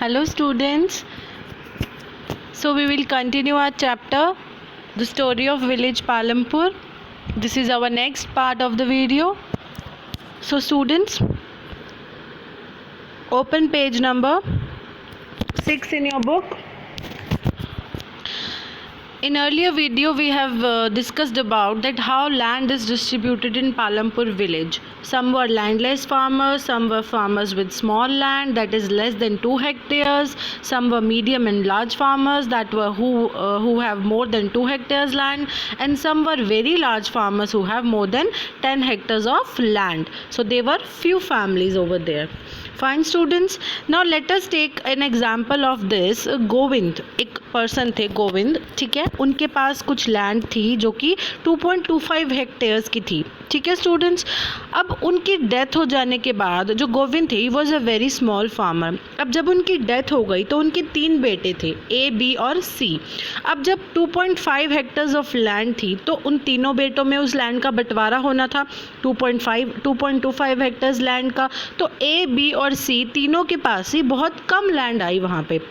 Hello students, so we will continue our chapter, the story of village Palampur. This is our next part of the video. So students, open page number 6 in your book. In earlier video we have discussed about that how land is distributed in Palampur village. Some were landless farmers, some were farmers with small land that is less than 2 hectares, some were medium and large farmers that were who have more than 2 hectares land, and some were very large farmers who have more than 10 hectares of land. So there were few families over there. Fine students, now let us take an example of this. Govind एक person थे, गोविंद, ठीक है, उनके पास कुछ land थी जो कि 2.25 hectares की थी, ठीक है स्टूडेंट्स। अब उनकी डेथ हो जाने के बाद जो गोविंद थे, he was a very small farmer. अब जब उनकी डेथ हो गई तो उनके 3 बेटे थे, ए, बी और सी। अब जब 2.5 हेक्टर्स ऑफ लैंड थी तो उन तीनों बेटों में उस लैंड का बंटवारा होना था 2.25 हेक्टर्स लैंड का। तो ए, बी और सी तीनों के पास ही बहुत कम लैंड आई वहाँ पे।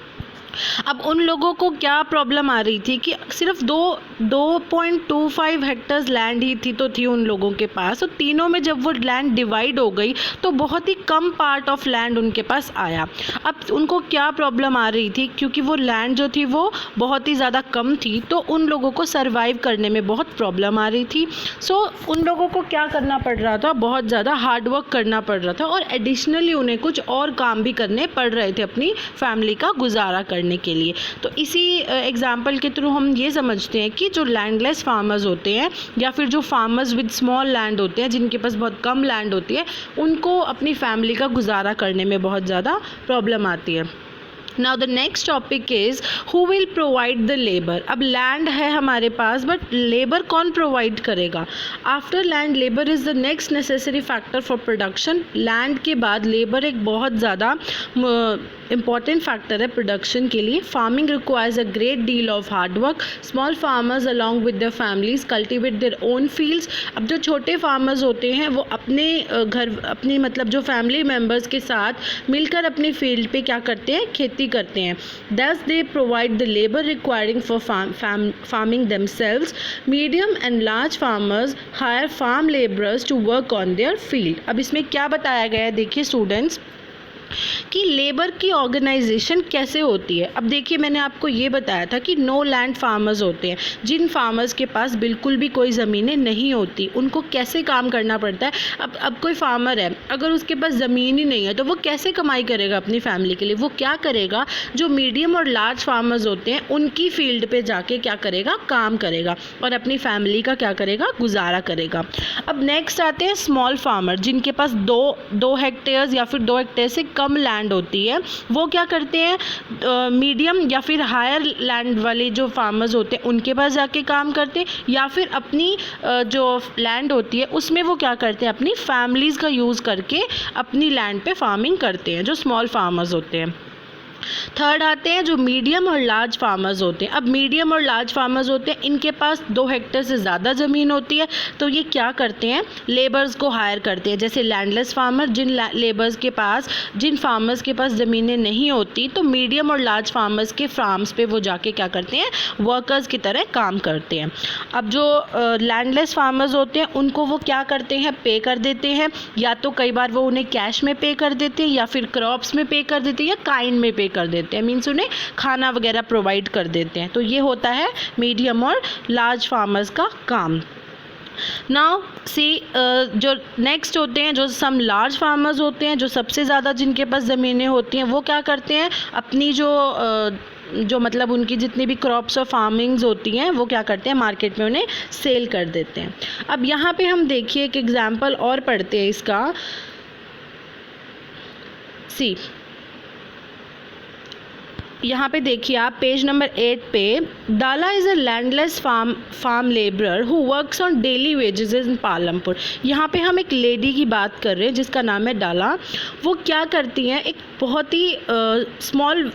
अब उन लोगों को क्या प्रॉब्लम आ रही थी कि सिर्फ 2.25 हेक्टर्स लैंड ही थी तो थी उन लोगों के पास। तो तीनों में जब वो लैंड डिवाइड हो गई तो बहुत ही कम पार्ट ऑफ लैंड उनके पास आया। अब उनको क्या प्रॉब्लम आ रही थी, क्योंकि वो लैंड जो थी वो बहुत ही ज़्यादा कम थी तो उन लोगों को सर्वाइव करने में बहुत प्रॉब्लम आ रही थी। सो उन लोगों को क्या करना पड़ रहा था, बहुत ज़्यादा हार्डवर्क करना पड़ रहा था और एडिशनली उन्हें कुछ और काम भी करने पड़ रहे थे अपनी फैमिली का गुजारा करने के लिए। तो इसी एग्जाम्पल के थ्रू हम ये समझते हैं कि जो लैंडलेस फार्मर्स होते हैं या फिर जो फार्मर्स विद स्मॉल लैंड होते हैं, जिनके पास बहुत कम लैंड होती है, उनको अपनी फैमिली का गुजारा करने में बहुत ज़्यादा प्रॉब्लम आती है। Now the next topic is who will provide the labour. अब लैंड है हमारे पास बट लेबर कौन प्रोवाइड करेगा। After land labour is the next necessary factor for production. Land के बाद लेबर एक बहुत ज़्यादा इम्पॉर्टेंट फैक्टर है प्रोडक्शन के लिए। Farming requires a great deal of hard work. Small farmers along with their families cultivate their own fields. अब जो छोटे फार्मर्स होते हैं वो अपने घर, अपनी मतलब जो फैमिली मेम्बर्स के साथ मिलकर अपनी फील्ड पे क्या करते हैं, खेती करते हैं। Thus they provide the labor requiring for farming themselves. Medium and large farmers hire farm laborers to work on their field. अब इसमें क्या बताया गया है, देखिए स्टूडेंट्स, कि लेबर की ऑर्गेनाइजेशन कैसे होती है। अब देखिए मैंने आपको ये बताया था कि नो लैंड फार्मर्स होते हैं, जिन फार्मर्स के पास बिल्कुल भी कोई ज़मीनें नहीं होती, उनको कैसे काम करना पड़ता है। अब कोई फार्मर है, अगर उसके पास ज़मीन ही नहीं है तो वो कैसे कमाई करेगा अपनी फैमिली के लिए। वो क्या करेगा, जो मीडियम और लार्ज फार्मर्स होते हैं उनकी फील्ड पे जाके क्या करेगा, काम करेगा और अपनी फैमिली का क्या करेगा, गुजारा करेगा। अब नेक्स्ट आते हैं स्मॉल फार्मर, जिनके पास दो हेक्टेयर्स या फिर 2 हेक्टेयर से कम लैंड होती है। वो क्या करते हैं, मीडियम या फिर हायर लैंड वाले जो फार्मर्स होते हैं उनके पास जाके काम करते हैं, या फिर अपनी जो लैंड होती है उसमें वो क्या करते हैं, अपनी फैमिलीज़ का यूज़ करके अपनी लैंड पे फार्मिंग करते हैं, जो स्मॉल फार्मर्स होते हैं। थर्ड आते हैं जो मीडियम और लार्ज फार्मर्स होते हैं। अब मीडियम और लार्ज फार्मर्स होते हैं, इनके पास 2 हेक्टेयर से ज़्यादा ज़मीन होती है तो ये क्या करते हैं, लेबर्स को हायर करते हैं। जैसे लैंडलेस फार्मर, जिन फार्मर्स के पास ज़मीनें नहीं होती, तो मीडियम और लार्ज फार्मर्स के फार्म्स पे वो जाके क्या करते हैं, वर्कर्स की तरह काम करते हैं। अब जो लैंडलेस फार्मर्स होते हैं उनको वो क्या करते हैं, पे कर देते हैं, या तो कई बार वो उन्हें कैश में पे कर देते हैं या फिर क्रॉप्स में पे कर देते हैं या काइंड में पे कर देते हैं, मीन्स उन्हें खाना वगैरह प्रोवाइड कर देते हैं। तो ये होता है मीडियम और लार्ज फार्मर्स का काम। नाउ सी जो नेक्स्ट होते हैं, जो सम लार्ज फार्मर्स होते हैं, जो सबसे ज़्यादा जिनके पास ज़मीनें होती हैं, वो क्या करते हैं, अपनी जो मतलब उनकी जितनी भी क्रॉप्स और फार्मिंग्स होती हैं वो क्या करते हैं, मार्केट में उन्हें सेल कर देते हैं। अब यहाँ पे हम देखिए एक एग्जाम्पल और पढ़ते हैं इसका। सी यहाँ पे देखिए आप पेज नंबर 8 पे, Dala is a landless farm labourer who works on daily wages in Palampur. यहाँ पे हम एक लेडी की बात कर रहे हैं जिसका नाम है डाला। वो क्या करती हैं, एक बहुत ही स्मॉल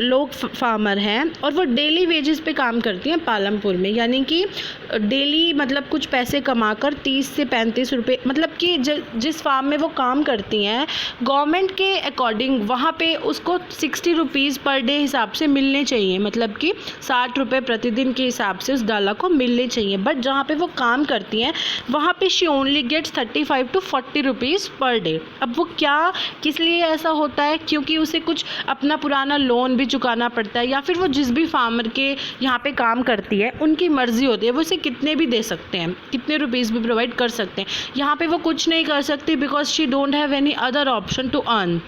लोग फार्मर हैं और वो डेली वेजेस पे काम करती हैं पालमपुर में, यानी कि डेली मतलब कुछ पैसे कमाकर 30 से 35 रुपये, मतलब कि जिस फार्म में वो काम करती हैं गवर्नमेंट के अकॉर्डिंग वहाँ पे उसको 60 रुपीज़ पर डे हिसाब से मिलने चाहिए, मतलब कि 60 रुपये प्रतिदिन के हिसाब से उस डाला को मिलने चाहिए। बट जहाँ पे वो काम करती हैं वहाँ पे she only gets 35 to 40 rupees per day. अब वो क्या किस लिए ऐसा होता है, क्योंकि उसे कुछ अपना पुराना लोन भी चुकाना पड़ता है, या फिर वो जिस भी फार्मर के यहाँ पे काम करती है उनकी मर्ज़ी होती है, वो उसे कितने भी दे सकते हैं, कितने रुपीज़ भी प्रोवाइड कर सकते हैं। यहाँ पे वो कुछ नहीं कर सकती because she don't have any other option to earn.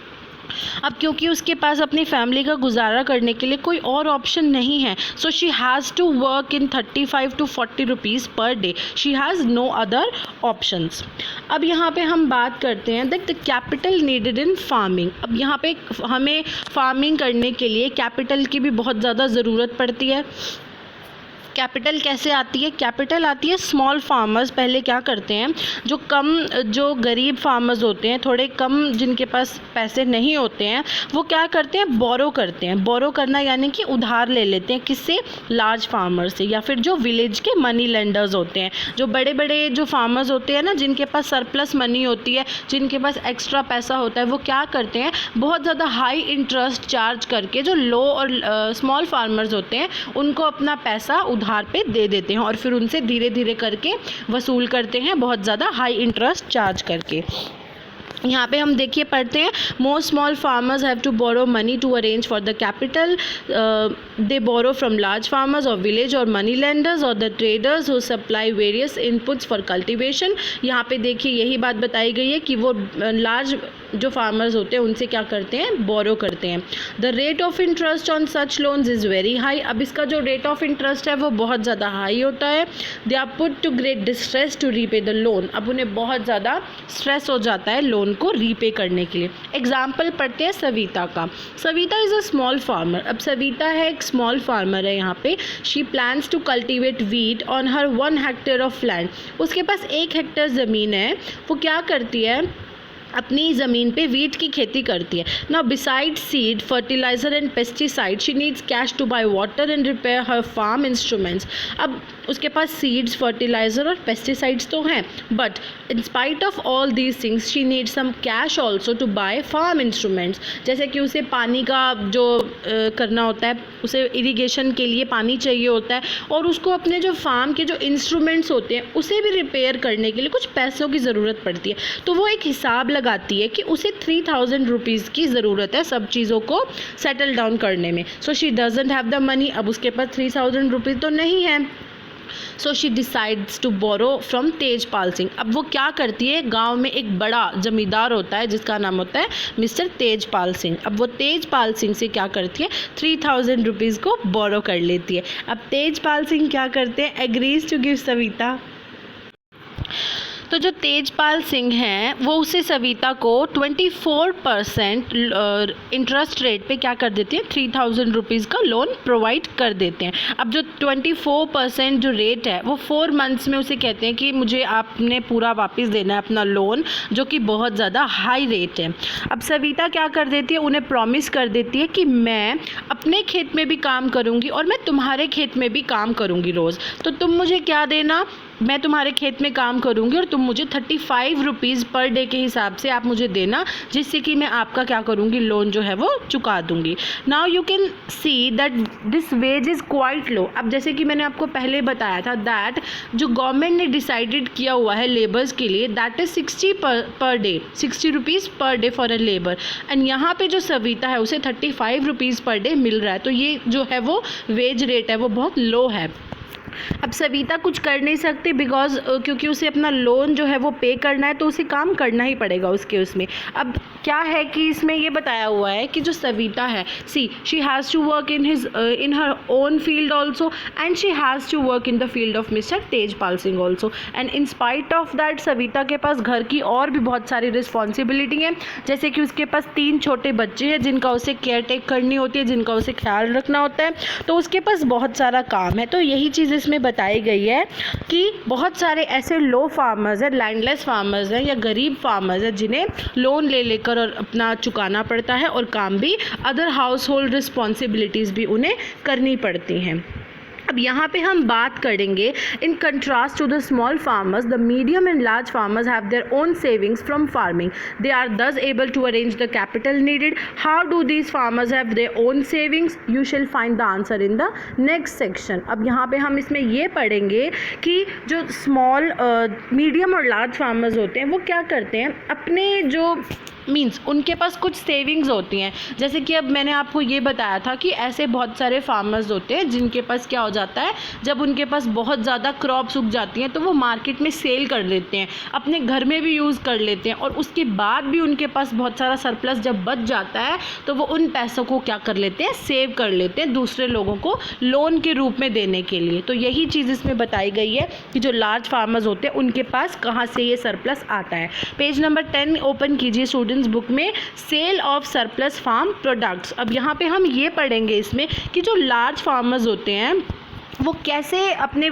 अब क्योंकि उसके पास अपनी फैमिली का गुजारा करने के लिए कोई और ऑप्शन नहीं है, so she has to work in 35 to 40 rupees per day, she has no other options. अब यहाँ पे हम बात करते हैं that the capital needed in farming. अब यहाँ पे हमें फार्मिंग करने के लिए कैपिटल की भी बहुत ज़्यादा ज़रूरत पड़ती है। कैपिटल कैसे आती है? कैपिटल आती है स्मॉल फार्मर्स पहले क्या करते हैं, जो गरीब फार्मर्स होते हैं, थोड़े कम जिनके पास पैसे नहीं होते हैं, वो क्या करते हैं, बोरो करते हैं। बोरो करना यानी कि उधार ले लेते हैं, किससे? लार्ज फार्मर्स से, या फिर जो विलेज के मनी लेंडर्स होते हैं, जो बड़े बड़े जो फार्मर्स होते हैं ना, जिनके पास सरप्लस मनी होती है, जिनके पास एक्स्ट्रा पैसा होता है, वो क्या करते हैं, बहुत ज़्यादा हाई इंटरेस्ट चार्ज करके जो लो और स्मॉल फार्मर्स होते हैं उनको अपना पैसा उधार पे दे देते हैं और फिर उनसे धीरे धीरे करके वसूल करते हैं, बहुत ज़्यादा हाई इंटरेस्ट चार्ज करके। यहाँ पे हम देखिए पढ़ते हैं, most small farmers have to borrow money to arrange for the capital, they borrow from large farmers और विलेज और मनी लेंडर्स और the traders who supply various inputs for cultivation. यहाँ पे देखिए यही बात बताई गई है कि वो लार्ज जो फार्मर्स होते हैं उनसे क्या करते हैं, बोरो करते हैं। The rate of interest on such loans is very high. अब इसका जो रेट ऑफ इंटरेस्ट है वो बहुत ज़्यादा हाई होता है। They are put to great distress to repay the loan. अब उन्हें बहुत ज़्यादा स्ट्रेस हो जाता है लोन को रीपे करने के लिए। एग्जाम्पल पढ़ते हैं सविता का। Savita is a small farmer. अब सविता है एक स्मॉल फार्मर है यहाँ पे। She plans to cultivate wheat on her 1 hectare of land. उसके पास 1 हेक्टेयर ज़मीन है। वो क्या करती है, अपनी ज़मीन पे वीट की खेती करती है। Now beside seed, fertiliser and pesticide she needs cash to buy water and repair her farm instruments. अब उसके पास सीड्स, फर्टिलाइज़र और पेस्टिसाइड्स तो हैं, but in spite of all these things she needs some cash also to buy farm instruments. जैसे कि उसे पानी का जो करना होता है, उसे इरीगेशन के लिए पानी चाहिए होता है, और उसको अपने जो फार्म के जो इंस्ट्रूमेंट्स होते हैं उसे भी रिपेयर करने के लिए कुछ पैसों की ज़रूरत पड़ती है। तो वो एक हिसाब लगाती है कि उसे 3000 रुपीज़ की ज़रूरत है सब चीज़ों को सेटल डाउन करने में। So she doesn't have the money. अब उसके पास 3000 रुपीज़ तो नहीं है। So she decides to borrow from Tejpal Singh. अब वो क्या करती है, गांव में एक बड़ा जमींदार होता है जिसका नाम होता है मिस्टर तेजपाल सिंह। अब वो तेजपाल सिंह से क्या करती है, 3000 रुपीज़ को बोरो कर लेती है। अब तेजपाल सिंह क्या करते हैं, एग्रीज टू गिव सविता। तो जो तेजपाल सिंह हैं वो उसे सविता को 24% इंटरेस्ट रेट पे क्या कर देते हैं, 3000 रुपीज़ का लोन प्रोवाइड कर देते हैं। अब जो 24% जो रेट है वो 4 मंथ्स में उसे कहते हैं कि मुझे आपने पूरा वापस देना है अपना लोन, जो कि बहुत ज़्यादा हाई रेट है। अब सविता क्या कर देती है, उन्हें प्रॉमिस कर देती है कि मैं अपने खेत में भी काम करूँगी और मैं तुम्हारे खेत में भी काम करूँगी रोज़। तो तुम मुझे क्या देना, मैं तुम्हारे खेत में काम करूँगी और तुम मुझे 35 रुपीज़ पर डे के हिसाब से आप मुझे देना, जिससे कि मैं आपका क्या करूँगी, लोन जो है वो चुका दूँगी। Now you can see that this wage is quite low. अब जैसे कि मैंने आपको पहले बताया था दैट जो गवर्नमेंट ने डिसाइडेड किया हुआ है लेबर्स के लिए, that is 60 per day, 60 rupees per day for a labour. And यहाँ पे जो सविता है उसे 35 रुपीज़ पर डे मिल रहा है। तो ये जो है वो वेज रेट है वो बहुत लो है। अब सविता कुछ कर नहीं सकती बिकॉज क्योंकि उसे अपना लोन जो है वो पे करना है, तो उसे काम करना ही पड़ेगा उसमें। अब क्या है कि इसमें ये बताया हुआ है कि जो सविता है, she has to work in her own field also and she has to work in the field of mister Tejpal Singh also. And in spite of that Savita के पास घर की और भी बहुत सारी रिस्पॉन्सिबिलिटी है, जैसे कि उसके पास 3 छोटे बच्चे हैं जिनका उसे केयर टेक करनी होती है, जिनका उसे ख्याल रखना होता है। तो उसके पास बहुत सारा काम है। तो यही चीज़ इसमें बताई गई है कि बहुत सारे ऐसे लो फार्मर्स हैं, लैंडलेस फार्मर्स हैं या गरीब फार्मर्स हैं जिन्हें लोन ले लेकर और अपना चुकाना पड़ता है और काम भी अदर हाउस होल्ड रिस्पॉन्सिबिलिटीज़ भी उन्हें करनी पड़ती हैं। अब यहाँ पे हम बात करेंगे in contrast to the small farmers the medium and large farmers have their own savings from farming, they are thus able to arrange the capital needed. How do these farmers have their own savings? You shall find the answer in the next section. अब यहाँ पे हम इसमें ये पढ़ेंगे कि जो small medium और लार्ज फार्मर्स होते हैं वो क्या करते हैं, अपने जो मीन्स उनके पास कुछ सेविंग्स होती हैं। जैसे कि अब मैंने आपको ये बताया था कि ऐसे बहुत सारे फार्मर्स होते हैं जिनके पास क्या हो जाता है, जब उनके पास बहुत ज़्यादा क्रॉप्स उग जाती हैं तो वो मार्केट में सेल कर देते हैं, अपने घर में भी यूज़ कर लेते हैं और उसके बाद भी उनके पास बहुत सारा सरप्लस जब बच जाता है तो वो उन पैसों को क्या कर लेते हैं, सेव कर लेते हैं दूसरे लोगों को लोन के रूप में देने के लिए। तो यही चीज़ इसमें बताई गई है कि जो लार्ज फार्मर्स होते हैं उनके पास कहाँ से ये सरप्लस आता है। पेज नंबर 10 ओपन कीजिए स्टूडेंट्स बुक में, sale of surplus farm products. अब यहाँ पे हम ये पढ़ेंगे इसमें कि जो लार्ज फार्मर्स होते हैं वो कैसे अपने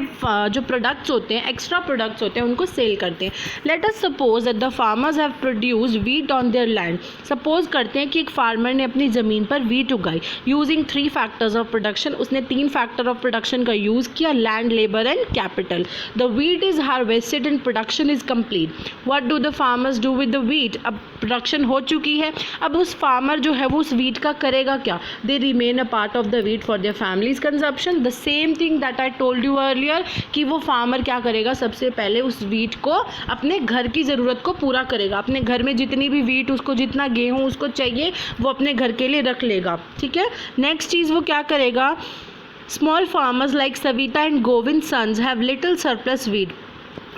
जो प्रोडक्ट्स होते हैं, एक्स्ट्रा प्रोडक्ट्स होते हैं, उनको सेल करते हैं। Let us suppose that the farmers have produced wheat on their land. Suppose करते हैं कि एक फार्मर ने अपनी ज़मीन पर वीट उगाई यूजिंग 3 फैक्टर्स ऑफ प्रोडक्शन। उसने 3 फैक्टर ऑफ प्रोडक्शन का यूज़ किया, land, labour and capital. The wheat is harvested and production is complete. What do the farmers do with the wheat? अब प्रोडक्शन हो चुकी है, अब उस फार्मर जो है वो उस वीट का करेगा क्या? They remain a part of the wheat for their families consumption. The same thing that I told you earlier कि वो फार्मर क्या करेगा, सबसे पहले उस वीट को अपने घर की ज़रूरत को पूरा करेगा। अपने घर में जितनी भी वीट, उसको जितना गेहूँ उसको चाहिए वो अपने घर के लिए रख लेगा, ठीक है। नेक्स्ट चीज़ वो क्या करेगा, small farmers like Savita and Govind sons have little surplus wheat.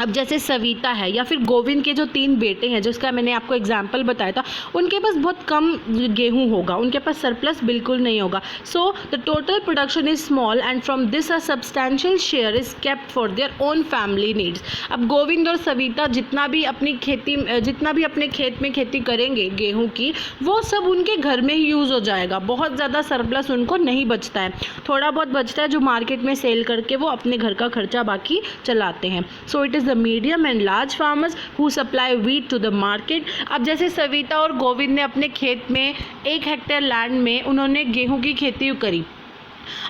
अब जैसे सविता है या फिर गोविंद के जो 3 बेटे हैं जिसका मैंने आपको एग्जाम्पल बताया था, उनके पास बहुत कम गेहूं होगा, उनके पास सरप्लस बिल्कुल नहीं होगा। So the total production is small and from this a substantial share is kept for their own family needs. अब गोविंद और सविता जितना भी अपने खेत में खेती करेंगे गेहूँ की, वो सब उनके घर में ही यूज़ हो जाएगा। बहुत ज़्यादा सरप्लस उनको नहीं बचता है, थोड़ा बहुत बचता है जो मार्केट में सेल करके वो अपने घर का खर्चा बाकी चलाते हैं। So it is the medium and large farmers who supply wheat to the market। अब जैसे सविता और गोविंद ने अपने खेत में 1 हेक्टेयर लैंड में उन्होंने गेहूं की खेती करी।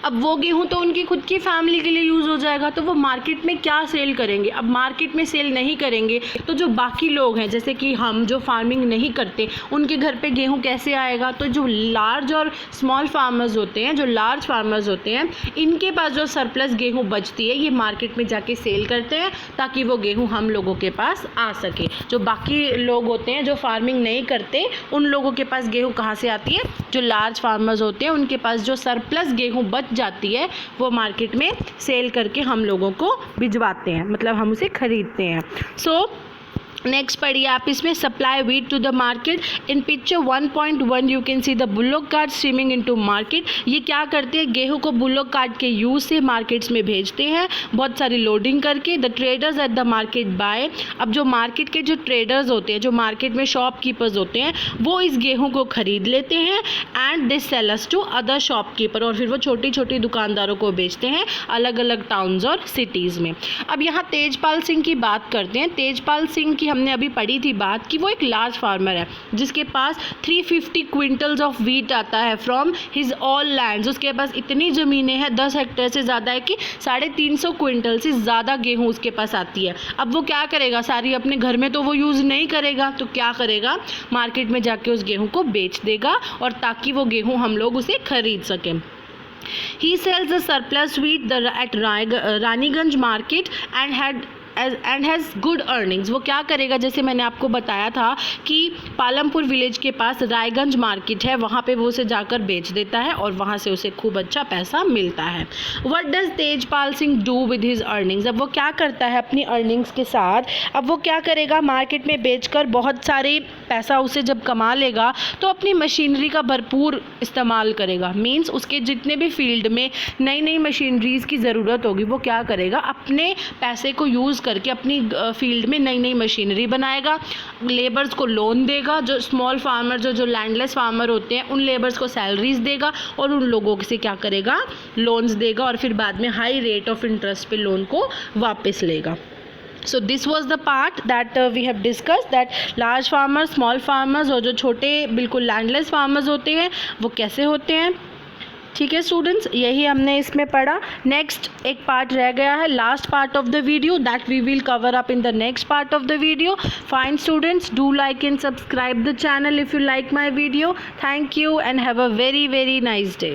अब वो गेहूं तो उनकी खुद की फैमिली के लिए यूज़ हो जाएगा, तो वो मार्केट में क्या सेल करेंगे? अब मार्केट में सेल नहीं करेंगे तो जो बाकी लोग हैं जैसे कि हम जो फार्मिंग नहीं करते उनके घर पे गेहूं कैसे आएगा? तो जो लार्ज और स्मॉल फार्मर्स होते हैं, जो लार्ज फार्मर्स होते हैं, इनके पास जो सरप्लस गेहूं बचती है ये मार्केट में जाके सेल करते हैं ताकि वो गेहूँ हम लोगों के पास आ सके। जो बाकी लोग होते हैं जो फार्मिंग नहीं करते उन लोगों के पास गेहूँ कहाँ से आती है? जो लार्ज फार्मर्स होते हैं उनके पास जो सरप्लस गेहूँ बच जाती है वो मार्केट में सेल करके हम लोगों को भिजवाते हैं, मतलब हम उसे खरीदते हैं। सो नेक्स्ट पढ़िए आप इसमें, supply wheat to the market. In picture 1.1 you can see the bullock cart streaming into market. ये क्या करते हैं, गेहूं को बुलोक कार्ट के यूज़ से मार्केट्स में भेजते हैं बहुत सारी लोडिंग करके। The traders at the market buy. अब जो मार्केट के जो ट्रेडर्स होते हैं, जो मार्केट में शॉपकीपर्स होते हैं, वो इस गेहूँ को ख़रीद लेते हैं and they sells to other shopkeeper, और फिर वो छोटी छोटी दुकानदारों को बेचते हैं अलग अलग टाउन्स और सिटीज़ में। अब यहाँ तेजपाल सिंह की बात करते हैं। तेजपाल सिंह की हमने अभी पढ़ी थी बात कि वो एक लार्ज फार्मर है जिसके पास 350 क्विंटल्स ऑफ वीट आता है फ्रॉम हिज ऑल लैंड्स। उसके पास इतनी ज़मीनें हैं, 10 हेक्टेयर से ज़्यादा है कि 350 क्विंटल से ज़्यादा गेहूँ उसके पास आती है। अब वो क्या करेगा, सारी अपने घर में तो वो यूज़ नहीं करेगा, तो क्या करेगा, मार्केट में जाके उस गेहूँ को बेच देगा और ताकि वो गेहूँ हम लोग उसे खरीद सकें। He sells the surplus wheat at Raniganj market and has good earnings। वो क्या करेगा, जैसे मैंने आपको बताया था कि पालमपुर विलेज के पास रायगंज मार्केट है, वहाँ पे वो उसे जाकर बेच देता है और वहाँ से उसे खूब अच्छा पैसा मिलता है। What does Tejpal Singh do with his earnings? अब वो क्या करता है अपनी अर्निंग्स के साथ, अब वो क्या करेगा, मार्केट में बेचकर बहुत सारी पैसा उसे जब कमा लेगा तो अपनी मशीनरी का भरपूर इस्तेमाल करेगा। मीन्स उसके जितने भी फील्ड में नई नई मशीनरीज़ की ज़रूरत होगी वो क्या करेगा, अपने पैसे को यूज़ करके अपनी फील्ड में नई नई मशीनरी बनाएगा, लेबर्स को लोन देगा, जो स्मॉल फार्मर जो लैंडलेस फार्मर होते हैं उन लेबर्स को सैलरीज देगा और उन लोगों से क्या करेगा, लोन्स देगा और फिर बाद में हाई रेट ऑफ इंटरेस्ट पे लोन को वापस लेगा. So this was the part that we have discussed, that large farmers, small farmers और जो छोटे बिल्कुल लैंडलेस फार्मर्स होते हैं वो कैसे होते हैं. ठीक है स्टूडेंट्स, यही हमने इसमें पढ़ा. नेक्स्ट एक पार्ट रह गया है, last part of the video, that we will cover up in the next part of the video. Fine students, do like and subscribe the channel if you like my video. Thank you and have a very nice day.